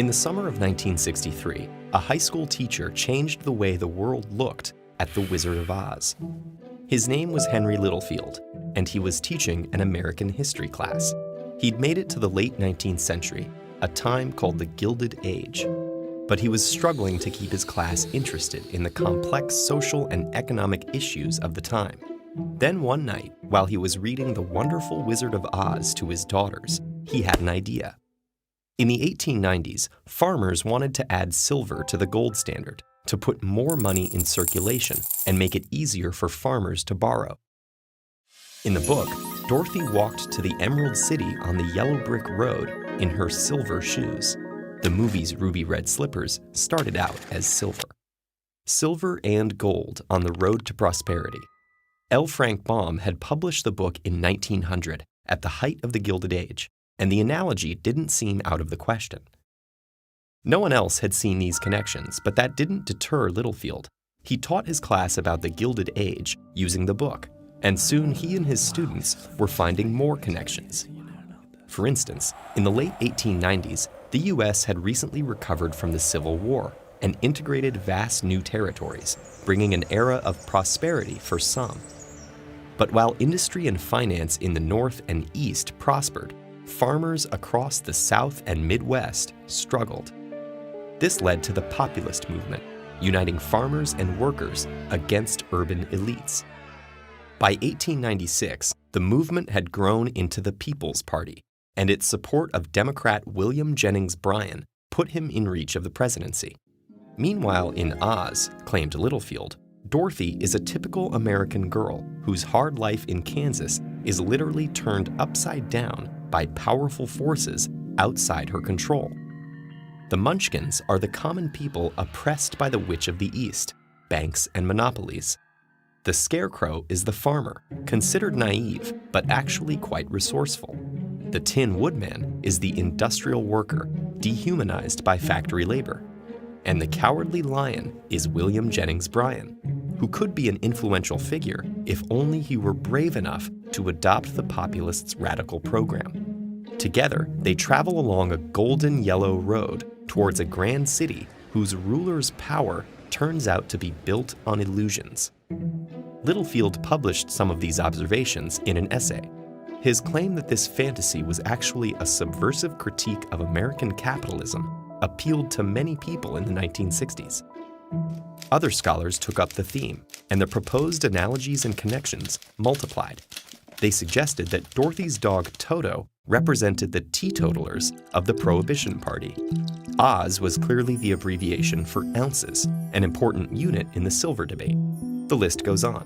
In the summer of 1963, a high school teacher changed the way the world looked at The Wizard of Oz. His name was Henry Littlefield, and he was teaching an American history class. He'd made it to the late 19th century, a time called the Gilded Age. But he was struggling to keep his class interested in the complex social and economic issues of the time. Then one night, while he was reading The Wonderful Wizard of Oz to his daughters, he had an idea. In the 1890s, farmers wanted to add silver to the gold standard to put more money in circulation and make it easier for farmers to borrow. In the book, Dorothy walked to the Emerald City on the yellow brick road in her silver shoes. The movie's ruby red slippers started out as silver. Silver and gold on the road to prosperity. L. Frank Baum had published the book in 1900 at the height of the Gilded Age, and the analogy didn't seem out of the question. No one else had seen these connections, but that didn't deter Littlefield. He taught his class about the Gilded Age using the book, and soon he and his students were finding more connections. For instance, in the late 1890s, the U.S. had recently recovered from the Civil War and integrated vast new territories, bringing an era of prosperity for some. But while industry and finance in the North and East prospered, farmers across the South and Midwest struggled. This led to the populist movement, uniting farmers and workers against urban elites. By 1896, the movement had grown into the People's Party, and its support of Democrat William Jennings Bryan put him in reach of the presidency. Meanwhile, in Oz, claimed Littlefield, Dorothy is a typical American girl whose hard life in Kansas is literally turned upside down by powerful forces outside her control. The Munchkins are the common people oppressed by the Witch of the East, banks and monopolies. The Scarecrow is the farmer, considered naive, but actually quite resourceful. The Tin Woodman is the industrial worker, dehumanized by factory labor. And the Cowardly Lion is William Jennings Bryan, who could be an influential figure if only he were brave enough to adopt the populists' radical program. Together, they travel along a golden yellow road towards a grand city whose ruler's power turns out to be built on illusions. Littlefield published some of these observations in an essay. His claim that this fantasy was actually a subversive critique of American capitalism appealed to many people in the 1960s. Other scholars took up the theme, and the proposed analogies and connections multiplied. They suggested that Dorothy's dog Toto represented the teetotalers of the Prohibition Party. Oz was clearly the abbreviation for ounces, an important unit in the silver debate. The list goes on.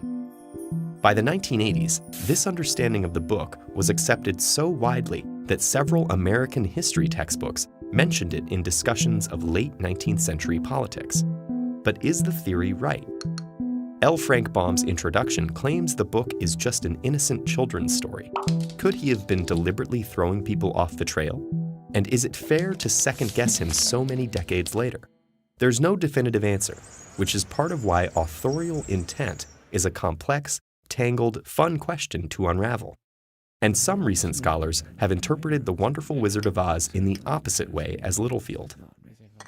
By the 1980s, this understanding of the book was accepted so widely that several American history textbooks mentioned it in discussions of late 19th century politics. But is the theory right? L. Frank Baum's introduction claims the book is just an innocent children's story. Could he have been deliberately throwing people off the trail? And is it fair to second-guess him so many decades later? There's no definitive answer, which is part of why authorial intent is a complex, tangled, fun question to unravel. And some recent scholars have interpreted The Wonderful Wizard of Oz in the opposite way as Littlefield.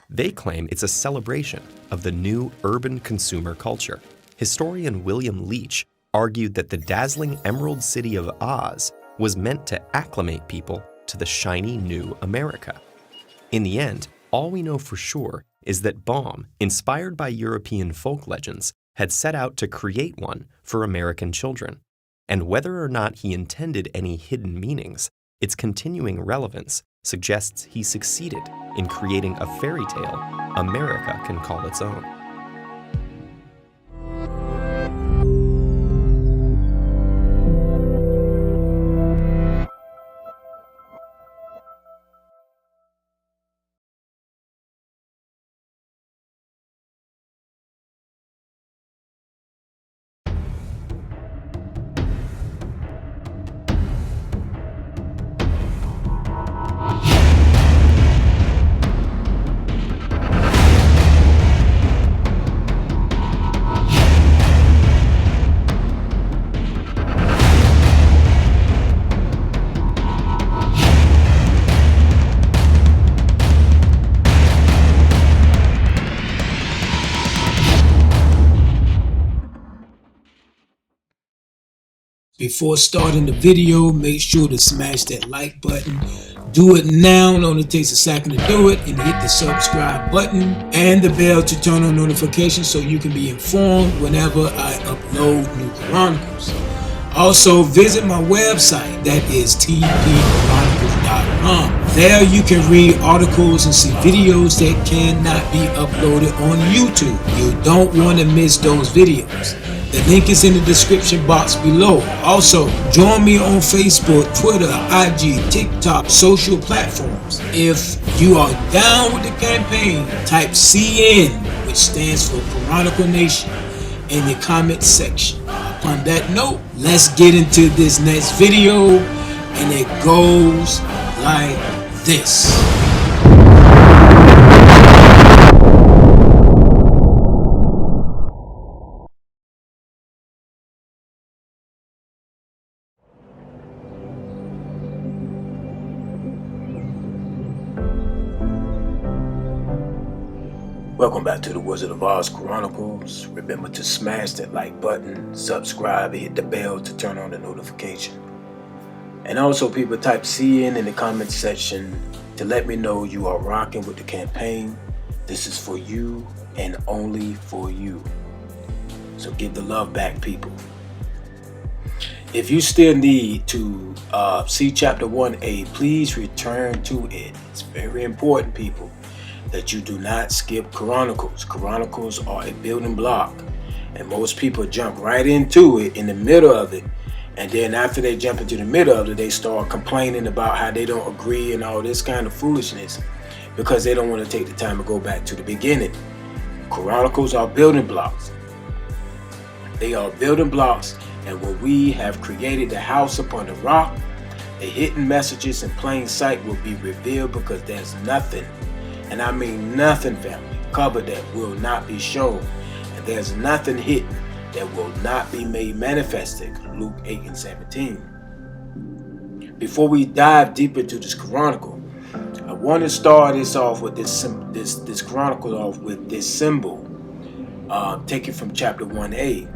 They claim it's a celebration of the new urban consumer culture. Historian William Leach argued that the dazzling Emerald City of Oz was meant to acclimate people to the shiny new America. In the end, all we know for sure is that Baum, inspired by European folk legends, had set out to create one for American children. And whether or not he intended any hidden meanings, its continuing relevance suggests he succeeded in creating a fairy tale America can call its own. Before starting the video, make sure to smash that like button. Do it now, it only takes a second to do it, and hit the subscribe button and the bell to turn on notifications so you can be informed whenever I upload new chronicles. Also, visit my website, that is tpchronicles.com. There you can read articles and see videos that cannot be uploaded on YouTube. You don't want to miss those videos. The link is in the description box below. Also, join me on Facebook, Twitter, IG, TikTok, social platforms. If you are down with the campaign, type CN, which stands for Chronicle Nation, in the comment section. Upon that note, let's get into this next video, and it goes like this. Welcome back to the WofOZ Chronicles. Remember to smash that like button, subscribe, and hit the bell to turn on the notification. And also, people, type CN in the comment section to let me know you are rocking with the campaign. This is for you and only for you. So give the love back, people. If you still need to see chapter 1A, please return to it. It's very important, people, that you do not skip Chronicles. Chronicles are a building block, and most people jump right into it in the middle of it, and then after they jump into the middle of it, they start complaining about how they don't agree and all this kind of foolishness because they don't want to take the time to go back to the beginning. Chronicles are building blocks. They are building blocks, and when we have created the house upon the rock, the hidden messages in plain sight will be revealed, because there's nothing, and I mean nothing, family, covered that will not be shown. And there's nothing hidden that will not be made manifested. Luke 8:17. Before we dive deep into this chronicle, I want to start this off with this chronicle off with this symbol, taken from chapter 1A.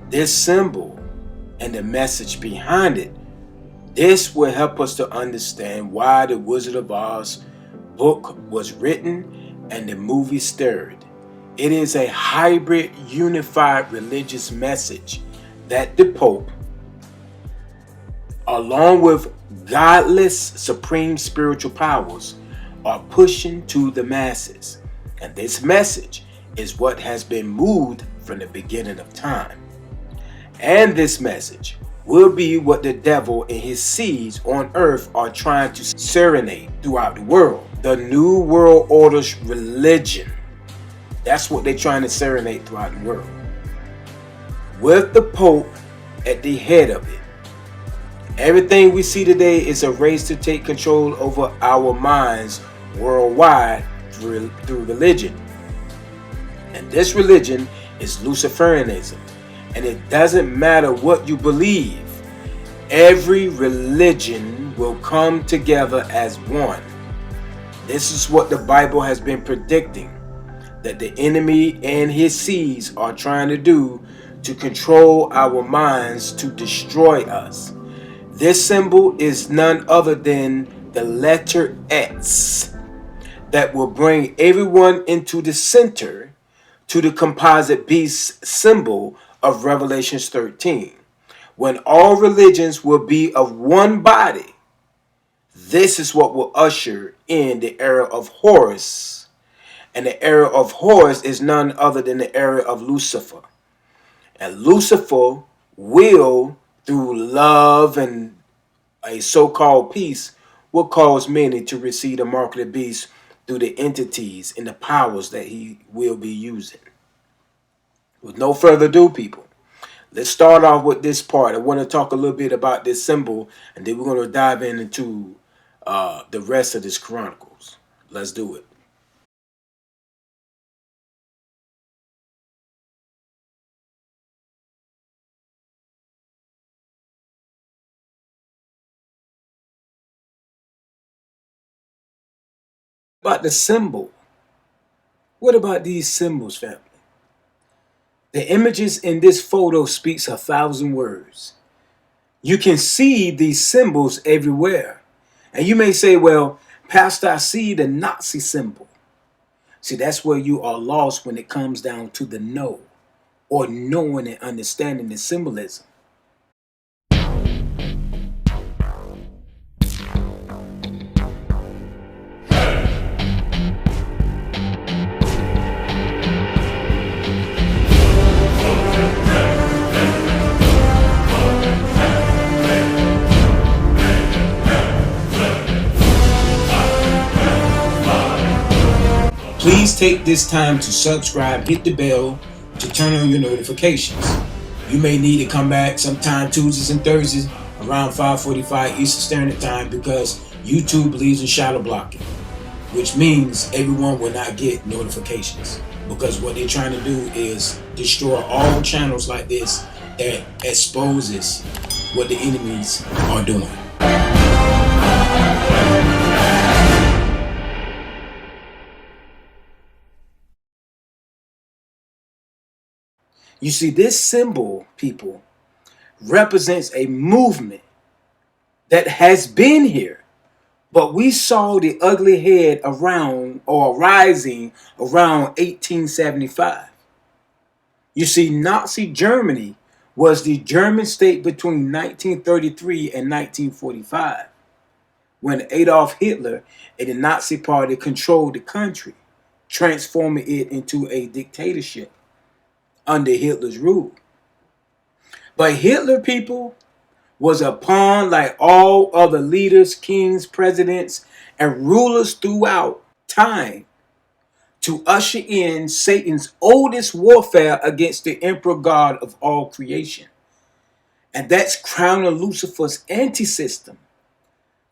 This symbol and the message behind it. This will help us to understand why the Wizard of Oz book was written and the movie stirred. It is a hybrid, unified religious message that the Pope, along with godless supreme spiritual powers, are pushing to the masses. And this message is what has been moved from the beginning of time. And this message will be what the devil and his seeds on earth are trying to serenade throughout the world. The New World Order's religion. That's what they're trying to serenade throughout the world, with the Pope at the head of it. Everything we see today is a race to take control over our minds worldwide through religion. And this religion is Luciferianism. And it doesn't matter what you believe. Every religion will come together as one. This is what the Bible has been predicting, that the enemy and his seeds are trying to do to control our minds, to destroy us. This symbol is none other than the letter X that will bring everyone into the center to the composite beast symbol of Revelation 13. When all religions will be of one body, this is what will usher in the era of Horus. And the era of Horus is none other than the era of Lucifer. And Lucifer will, through love and a so-called peace, will cause many to receive the mark of the beast through the entities and the powers that he will be using. With no further ado, people, let's start off with this part. I want to talk a little bit about this symbol, and then we're going to dive into the rest of this Chronicles. Let's do it. About the symbol. What about these symbols, family? The images in this photo speaks 1,000 words. You can see these symbols everywhere. And you may say, well, Pastor, I see the Nazi symbol. See, that's where you are lost when it comes down to the know, or knowing and understanding the symbolism. Please take this time to subscribe, hit the bell to turn on your notifications. You may need to come back sometime Tuesdays and Thursdays around 5:45 Eastern Standard Time because YouTube believes in shadow blocking, which means everyone will not get notifications, because what they're trying to do is destroy all channels like this that exposes what the enemies are doing. You see, this symbol, people, represents a movement that has been here, but we saw the ugly head around or rising around 1875. You see, Nazi Germany was the German state between 1933 and 1945, when Adolf Hitler and the Nazi Party controlled the country, transforming it into a dictatorship under Hitler's rule. But Hitler, people, was a pawn like all other leaders, kings, presidents, and rulers throughout time to usher in Satan's oldest warfare against the emperor god of all creation. And that's crowning Lucifer's anti-system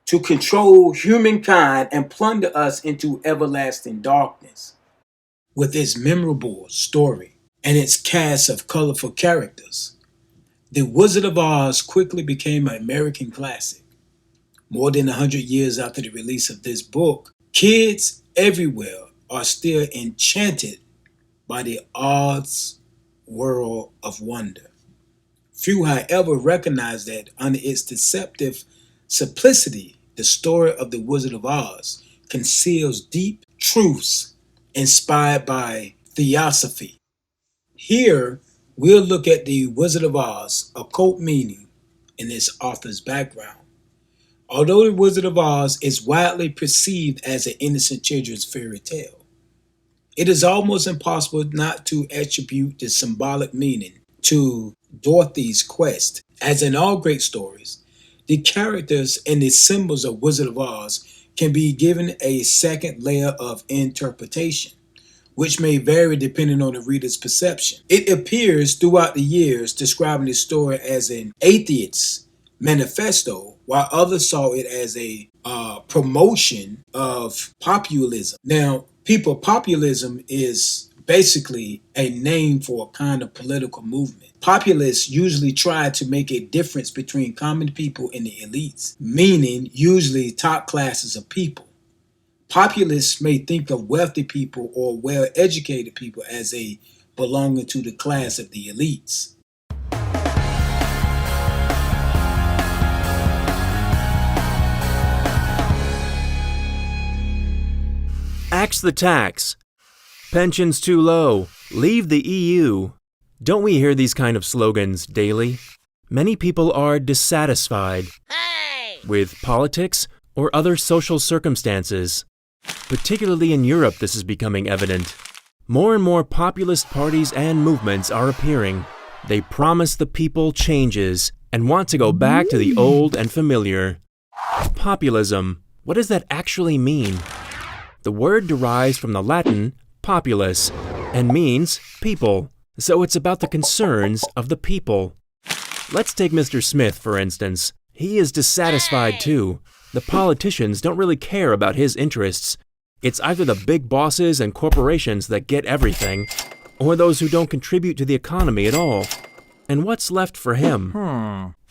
to control humankind and plunder us into everlasting darkness. With its memorable story and its cast of colorful characters, The Wizard of Oz quickly became an American classic. More than 100 years after the release of this book, kids everywhere are still enchanted by the Oz world of wonder. Few, however, recognize that under its deceptive simplicity, the story of The Wizard of Oz conceals deep truths inspired by theosophy. Here, we'll look at The Wizard of Oz, occult meaning, in its author's background. Although The Wizard of Oz is widely perceived as an innocent children's fairy tale, it is almost impossible not to attribute the symbolic meaning to Dorothy's quest. As in all great stories, the characters and the symbols of Wizard of Oz can be given a second layer of interpretation, which may vary depending on the reader's perception. It appears throughout the years describing the story as an atheist's manifesto, while others saw it as a promotion of populism. Now, people, populism is basically a name for a kind of political movement. Populists usually try to make a difference between common people and the elites, meaning usually top classes of people. Populists may think of wealthy people or well-educated people as a belonging to the class of the elites. Axe the tax. Pensions too low. Leave the EU. Don't we hear these kind of slogans daily? Many people are dissatisfied with politics or other social circumstances. Particularly in Europe, this is becoming evident. More and more populist parties and movements are appearing. They promise the people changes and want to go back to the old and familiar. Populism. What does that actually mean? The word derives from the Latin populus and means people, so it's about the concerns of the people. Let's take Mr. Smith, for instance. He is dissatisfied too. The politicians don't really care about his interests. It's either the big bosses and corporations that get everything, or those who don't contribute to the economy at all. And what's left for him?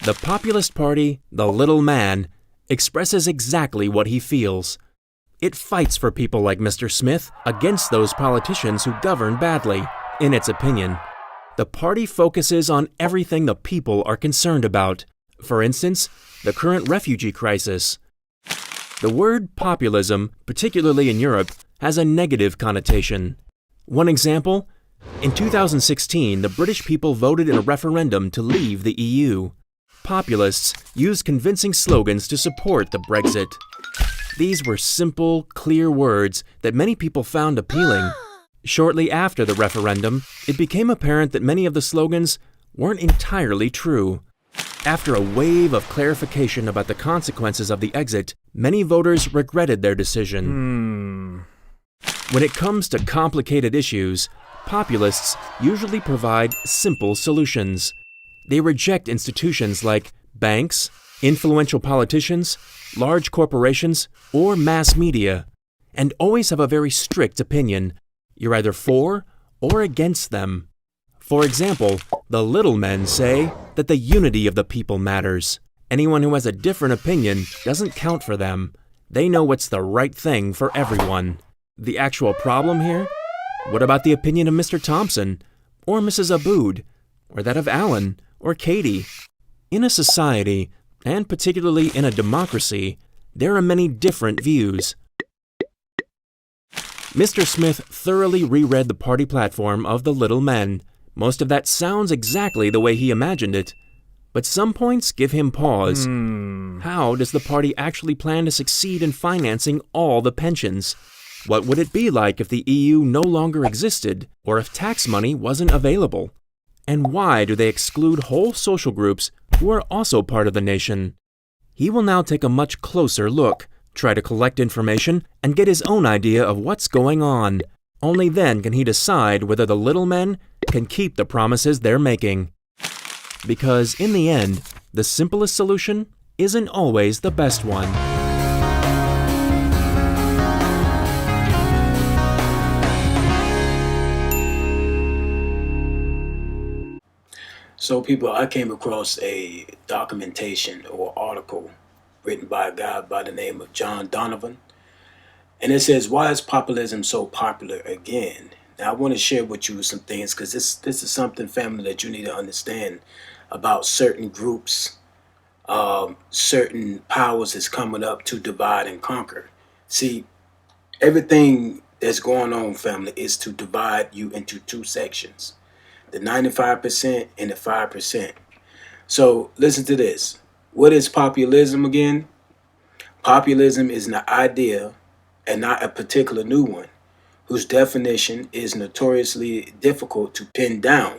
The Populist Party, the little man, expresses exactly what he feels. It fights for people like Mr. Smith against those politicians who govern badly, in its opinion. The party focuses on everything the people are concerned about. For instance, the current refugee crisis. The word populism, particularly in Europe, has a negative connotation. One example, in 2016, the British people voted in a referendum to leave the EU. Populists used convincing slogans to support the Brexit. These were simple, clear words that many people found appealing. Shortly after the referendum, it became apparent that many of the slogans weren't entirely true. After a wave of clarification about the consequences of the exit, many voters regretted their decision. When it comes to complicated issues, populists usually provide simple solutions. They reject institutions like banks, influential politicians, large corporations, or mass media, and always have a very strict opinion. You're either for or against them. For example, the little men say that the unity of the people matters. Anyone who has a different opinion doesn't count for them. They know what's the right thing for everyone. The actual problem here? What about the opinion of Mr. Thompson, or Mrs. Abood, or that of Alan, or Katie? In a society, and particularly in a democracy, there are many different views. Mr. Smith thoroughly reread the party platform of the Little Men. Most of that sounds exactly the way he imagined it, but some points give him pause. How does the party actually plan to succeed in financing all the pensions? What would it be like if the EU no longer existed, or if tax money wasn't available? And why do they exclude whole social groups who are also part of the nation? He will now take a much closer look, try to collect information, and get his own idea of what's going on. Only then can he decide whether the little men can keep the promises they're making. Because in the end, the simplest solution isn't always the best one. So people, I came across a documentation or article written by a guy by the name of John Donovan. And it says, why is populism so popular again? Now I want to share with you some things, because this is something, family, that you need to understand about certain groups, certain powers that's coming up to divide and conquer. See, everything that's going on, family, is to divide you into two sections. The 95% and the 5%. So listen to this. What is populism again? Populism is an idea, and not a particular new one, whose definition is notoriously difficult to pin down.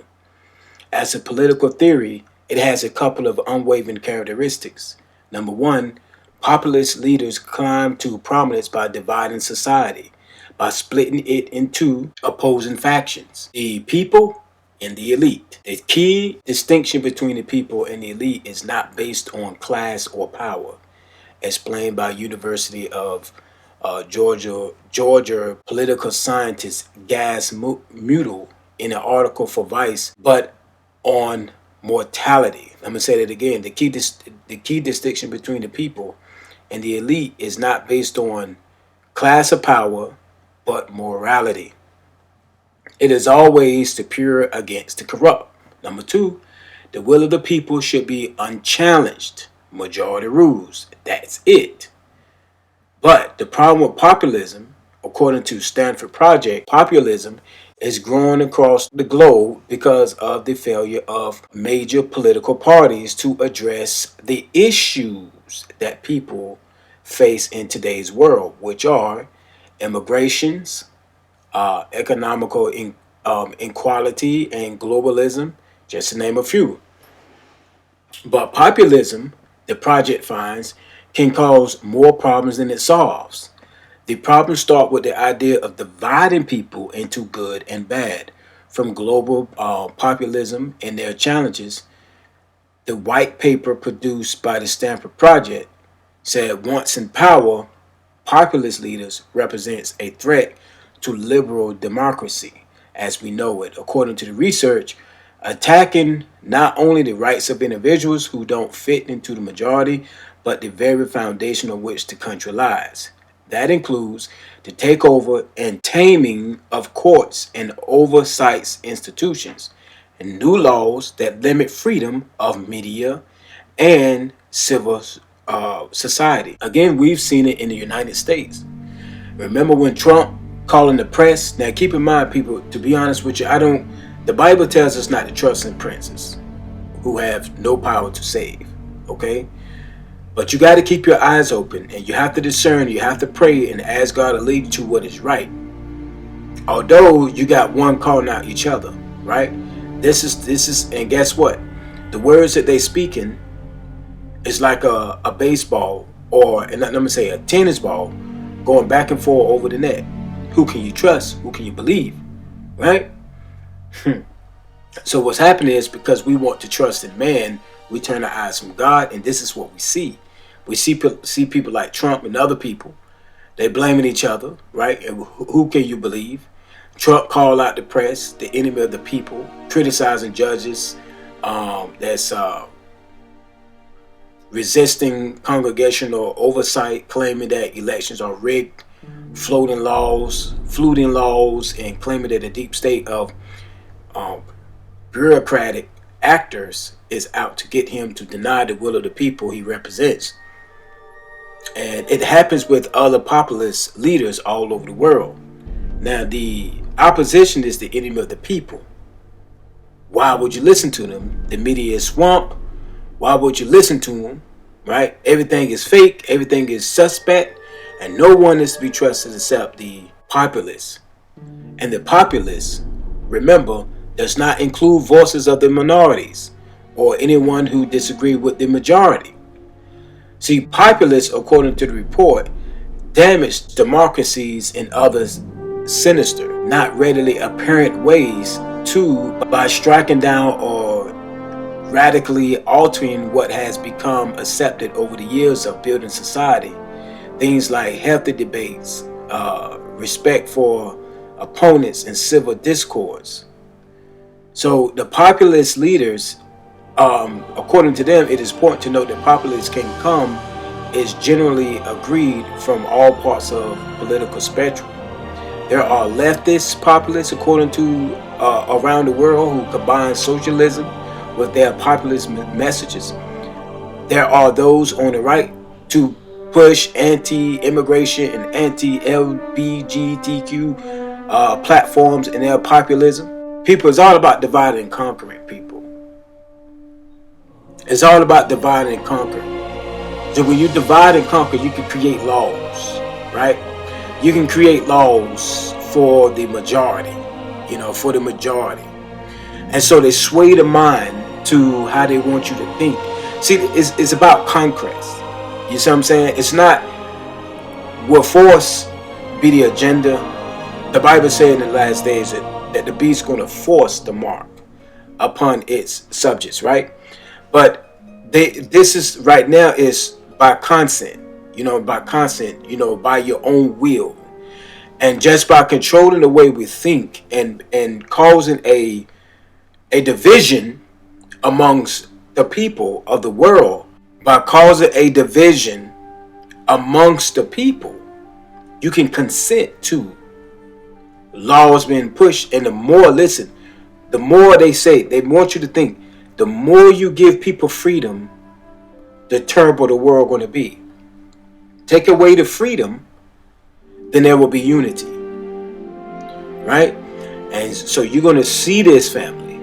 As a political theory, it has a couple of unwavering characteristics. Number one, populist leaders climb to prominence by dividing society, by splitting it into opposing factions. The people and the elite. The key distinction between the people and the elite is not based on class or power, explained by University of Georgia political scientist Gaz Mutil in an article for Vice, but on mortality. I'm gonna say that again. The key distinction between the people and the elite is not based on class or power, but morality. It is always the pure against the corrupt. Number two, the will of the people should be unchallenged. Majority rules. That's it. But the problem with populism, according to Stanford Project, populism is growing across the globe because of the failure of major political parties to address the issues that people face in today's world, which are immigrations, economical inequality, and globalism, just to name a few. But populism, the project finds, can cause more problems than it solves. The problems start with the idea of dividing people into good and bad. From global populism and their challenges, the white paper produced by the Stanford Project said once in power, populist leaders represents a threat to liberal democracy as we know it. According to the research, attacking not only the rights of individuals who don't fit into the majority, but the very foundation on which the country lies. That includes the takeover and taming of courts and oversight institutions, and new laws that limit freedom of media and civil society. Again, we've seen it in the United States. Remember when Trump calling the press? Now keep in mind, people, to be honest with you, the Bible tells us not to trust in princes who have no power to save, okay? But you got to keep your eyes open, and you have to discern, you have to pray and ask God to lead you to what is right. Although you got one calling out each other, right? This is, and guess what? The words that they speaking is like a baseball, or, and let me say, a tennis ball going back and forth over the net. Who can you trust? Who can you believe? Right? So what's happening is, because we want to trust in man, we turn our eyes from God, and this is what we see. We see people like Trump and other people. They blaming each other, right? And who can you believe? Trump called out the press, the enemy of the people, criticizing judges that's resisting congregational oversight, claiming that elections are rigged, flouting laws, and claiming that the deep state of bureaucratic actors is out to get him to deny the will of the people he represents. And it happens with other populist leaders all over the world. Now, the opposition is the enemy of the people. Why would you listen to them? The media is swamp. Why would you listen to them? Right? Everything is fake. Everything is suspect. And no one is to be trusted except the populace. And the populace, remember, does not include voices of the minorities or anyone who disagree with the majority. See, populists, according to the report, damage democracies in others sinister, not readily apparent ways by striking down or radically altering what has become accepted over the years of building society. Things like healthy debates, respect for opponents, and civil discourse. So the populist leaders, according to them, it is important to note that populists can come is generally agreed from all parts of political spectrum. There are leftist populists, according to around the world, who combine socialism with their populist messages. There are those on the right to push anti-immigration and anti-LGBTQ platforms in their populism. People, it's all about dividing and conquering, people. It's all about dividing and conquering. So when you divide and conquer, you can create laws, right? You can create laws for the majority, for the majority. And so they sway the mind to how they want you to think. See, it's about conquest. You see what I'm saying? It's not will force be the agenda. The Bible said in the last days that the beast's going to force the mark upon its subjects, right? But this is right now is by consent, by your own will. And just by controlling the way we think and causing a division amongst the people of the world, by causing a division amongst the people, you can consent to laws being pushed. And the more they say, they want you to think, the more you give people freedom, the terrible the world going to be. Take away the freedom, then there will be unity, right? And so you're going to see this, family,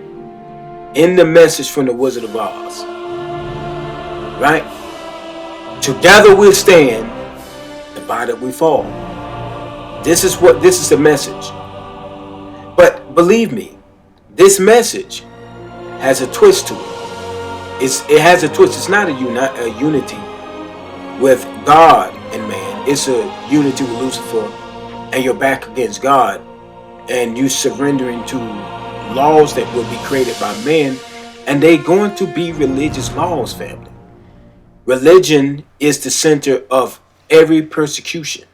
in the message from the Wizard of Oz, right? Together we stand, divided we fall. This is the message. But believe me, this message has a twist to it. It has a twist. It's not a unity with God and man. It's a unity with Lucifer, and you're back against God, and you surrendering to laws that will be created by man, and they're going to be religious laws, family. Religion is the center of every persecution.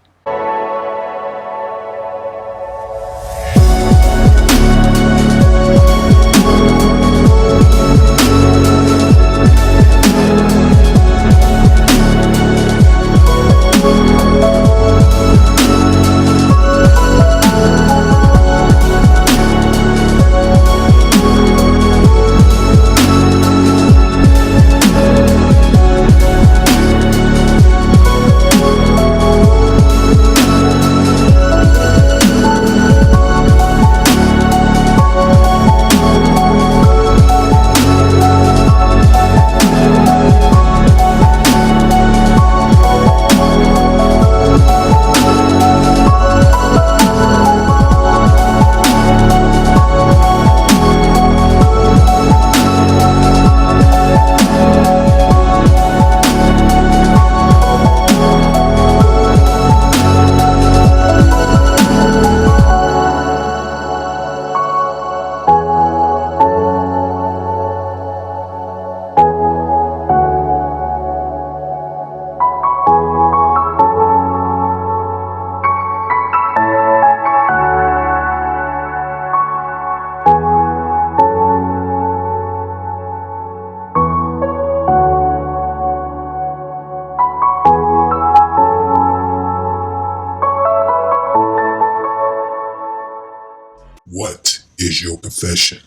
What is your profession?